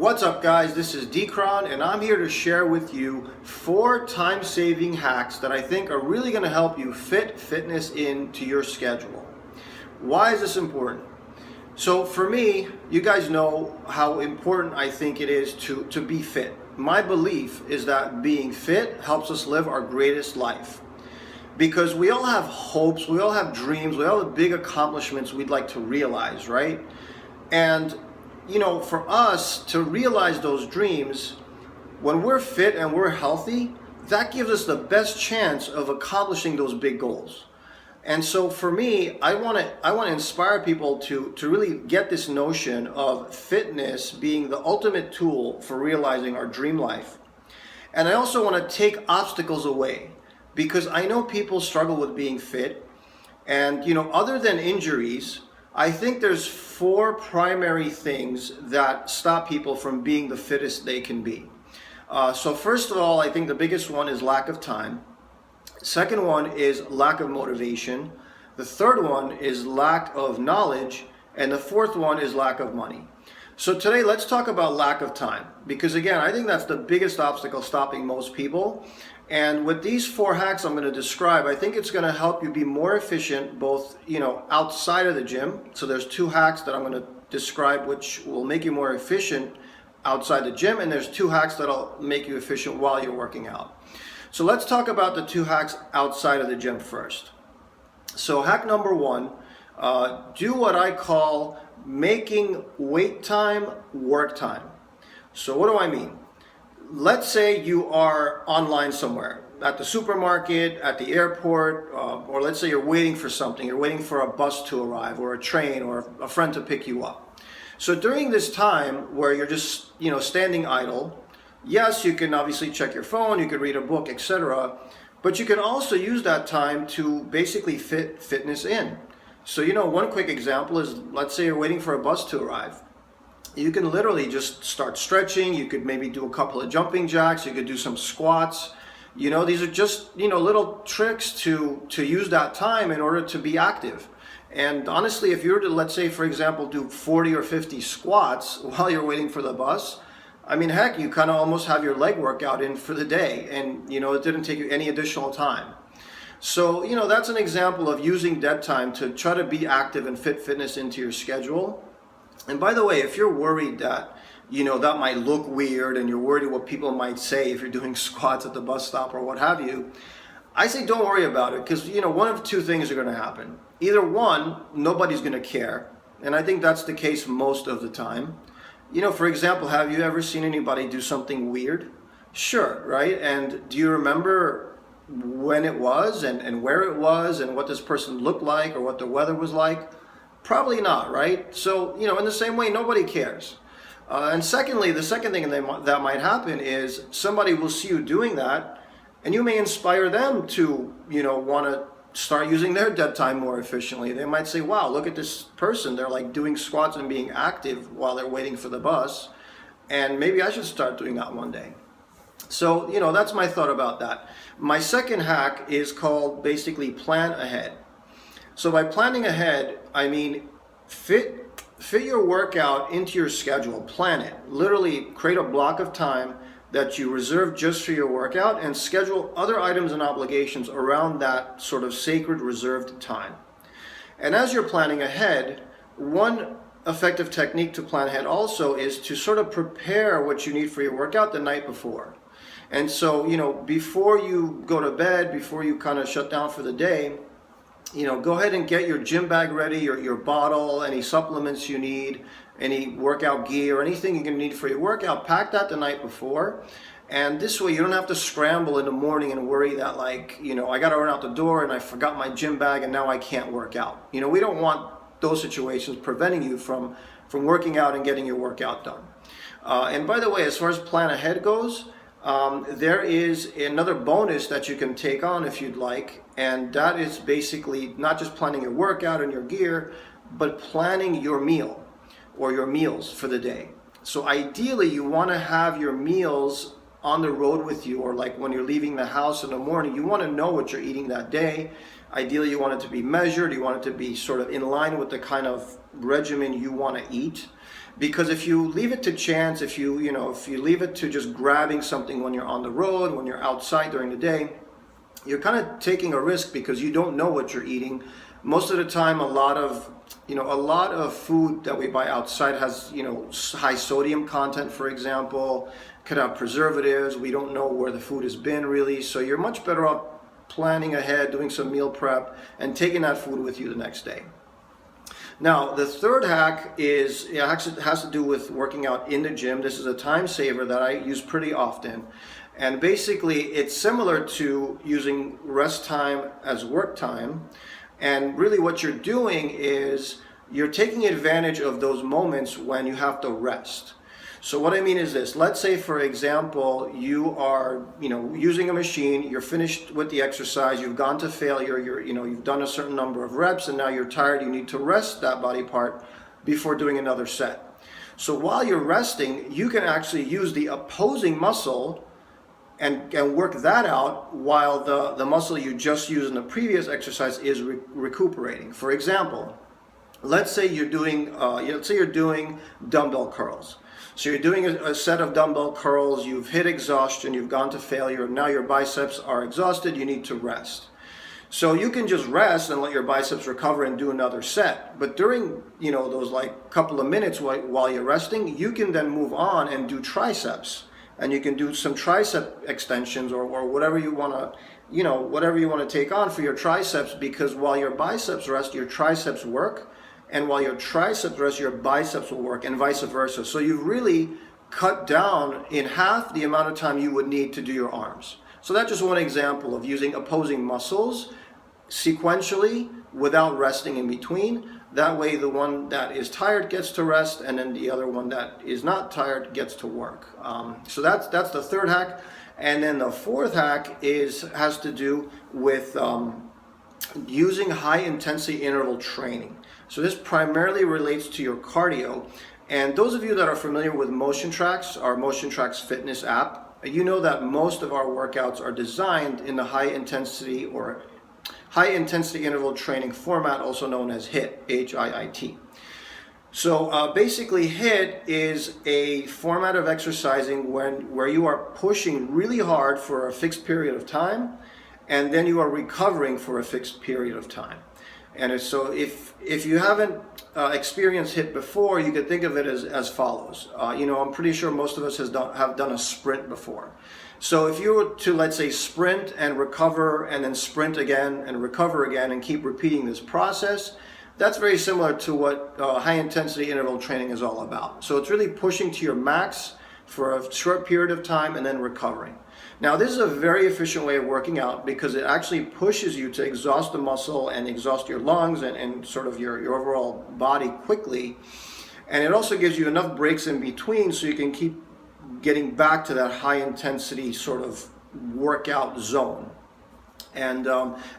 What's up, guys? This is Dkron, and I'm here to share with you 4 time-saving hacks that I think are really going to help you fit fitness into your schedule. Why is this important? So for me, you guys know how important I think it is to be fit. My belief is that being fit helps us live our greatest life. Because we all have hopes, we all have dreams, we all have big accomplishments we'd like to realize, right? And you know, for us to realize those dreams, when we're fit and we're healthy, that gives us the best chance of accomplishing those big goals. And so for me, I want to inspire people to really get this notion of fitness being the ultimate tool for realizing our dream life. And I also want to take obstacles away, because I know people struggle with being fit. And you know, other than injuries, I think there's 4 primary things that stop people from being the fittest they can be. So first of all, I think the biggest one is lack of time. Second one is lack of motivation. The third one is lack of knowledge. And the fourth one is lack of money. So today, let's talk about lack of time, because again, I think that's the biggest obstacle stopping most people. And with these 4 hacks I'm going to describe, I think it's going to help you be more efficient, both, outside of the gym. So there's 2 hacks that I'm going to describe which will make you more efficient outside the gym, and there's 2 hacks that'll make you efficient while you're working out. So let's talk about the 2 hacks outside of the gym first. So hack number 1, do what I call making wait time work time. So what do I mean? Let's say you are online somewhere, at the supermarket, at the airport, or let's say you're waiting for something. You're waiting for a bus to arrive, or a train, or a friend to pick you up. So during this time where you're just, standing idle, yes, you can obviously check your phone, you could read a book, etc. But you can also use that time to basically fit fitness in. So, one quick example is, let's say you're waiting for a bus to arrive. You can literally just start stretching. You could maybe do a couple of jumping jacks. You could do some squats. These are just, little tricks to use that time in order to be active. And honestly, if you were to, let's say, for example, do 40 or 50 squats while you're waiting for the bus, I mean, heck, you kind of almost have your leg workout in for the day. And, it didn't take you any additional time. So, that's an example of using dead time to try to be active and fit fitness into your schedule. And by the way, if you're worried that, that might look weird, and you're worried what people might say if you're doing squats at the bus stop or what have you, I say don't worry about it, because, one of 2 things are going to happen. Either one, nobody's going to care. And I think that's the case most of the time. For example, have you ever seen anybody do something weird? Sure, right? And do you remember when it was and where it was and what this person looked like or what the weather was like? Probably not, right? So, in the same way, nobody cares. And secondly, the second thing that might happen is somebody will see you doing that, and you may inspire them to, want to start using their dead time more efficiently. They might say, wow, look at this person. They're like doing squats and being active while they're waiting for the bus. And maybe I should start doing that one day. So, that's my thought about that. My second hack is called basically plan ahead. So by planning ahead, I mean fit your workout into your schedule. Plan it. Literally create a block of time that you reserve just for your workout, and schedule other items and obligations around that sort of sacred reserved time. And as you're planning ahead, one effective technique to plan ahead also is to sort of prepare what you need for your workout the night before. And so, before you go to bed, before you kind of shut down for the day, go ahead and get your gym bag ready, your bottle, any supplements you need, any workout gear, anything you're going to need for your workout. Pack that the night before. And this way you don't have to scramble in the morning and worry that I got to run out the door and I forgot my gym bag and now I can't work out. We don't want those situations preventing you from working out and getting your workout done. And by the way, as far as plan ahead goes, there is another bonus that you can take on if you'd like, and that is basically not just planning your workout and your gear, but planning your meal or your meals for the day. So ideally, you want to have your meals on the road with you, or like when you're leaving the house in the morning, you want to know what you're eating that day. Ideally, you want it to be measured. You want it to be sort of in line with the kind of regimen you want to eat. Because if you leave it to chance, if you leave it to just grabbing something when you're on the road, when you're outside during the day, you're kind of taking a risk because you don't know what you're eating. Most of the time, a lot of food that we buy outside has, high sodium content, for example, could have preservatives. We don't know where the food has been really. So you're much better off planning ahead, doing some meal prep, and taking that food with you the next day. Now, the third hack has to do with working out in the gym. This is a time saver that I use pretty often. And basically, it's similar to using rest time as work time. And really what you're doing is you're taking advantage of those moments when you have to rest. So what I mean is this: let's say, for example, you are, using a machine, you're finished with the exercise, you've gone to failure, you've done a certain number of reps, and now you're tired, you need to rest that body part before doing another set. So while you're resting, you can actually use the opposing muscle and work that out while the muscle you just used in the previous exercise is recuperating. For example, let's say you're doing dumbbell curls. So you're doing a set of dumbbell curls, you've hit exhaustion, you've gone to failure, now your biceps are exhausted, you need to rest. So you can just rest and let your biceps recover and do another set. But during those couple of minutes while you're resting, you can then move on and do triceps. And you can do some tricep extensions or whatever you want to take on for your triceps, because while your biceps rest, your triceps work. And while your triceps rest, your biceps will work, and vice versa. So you've really cut down in half the amount of time you would need to do your arms. So that's just one example of using opposing muscles sequentially without resting in between. That way the one that is tired gets to rest, and then the other one that is not tired gets to work. So that's the third hack. And then the fourth hack has to do with using high intensity interval training. So this primarily relates to your cardio. And those of you that are familiar with MotionTrax, our MotionTrax fitness app, you know that most of our workouts are designed in the high intensity interval training format, also known as HIIT, H-I-I-T. So basically HIIT is a format of exercising where you are pushing really hard for a fixed period of time, and then you are recovering for a fixed period of time. And so if you haven't experienced HIIT before, you could think of it as follows. I'm pretty sure most of us have done a sprint before. So if you were to, let's say, sprint and recover and then sprint again and recover again and keep repeating this process, that's very similar to what high intensity interval training is all about. So it's really pushing to your max for a short period of time and then recovering. Now, this is a very efficient way of working out because it actually pushes you to exhaust the muscle and exhaust your lungs and sort of your overall body quickly. And it also gives you enough breaks in between so you can keep getting back to that high intensity sort of workout zone. And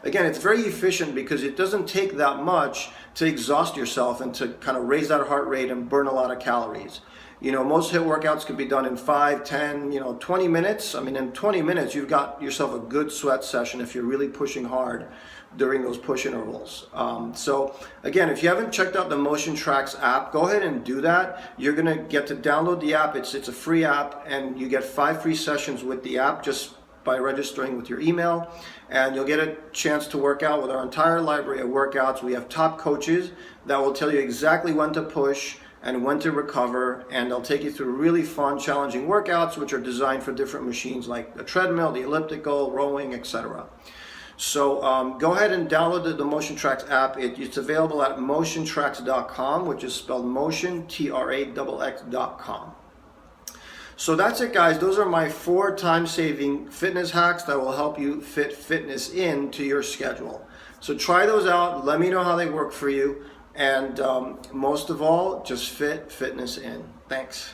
again, it's very efficient because it doesn't take that much to exhaust yourself and to kind of raise that heart rate and burn a lot of calories. Most HIIT workouts could be done in 5, 10, 20 minutes. I mean, in 20 minutes, you've got yourself a good sweat session if you're really pushing hard during those push intervals. So again, if you haven't checked out the MotionTrax app, go ahead and do that. You're gonna get to download the app. It's a free app, and you get 5 free sessions with the app just by registering with your email, and you'll get a chance to work out with our entire library of workouts. We have top coaches that will tell you exactly when to push and when to recover, and they'll take you through really fun, challenging workouts which are designed for different machines like the treadmill, the elliptical, rowing, etc. So go ahead and download the MotionTrax app. It's available at motiontrax.com, which is spelled motion, TRAXX.com. So that's it, guys. Those are my 4 time-saving fitness hacks that will help you fit fitness into your schedule. So try those out. Let me know how they work for you. And most of all, just fit fitness in. Thanks.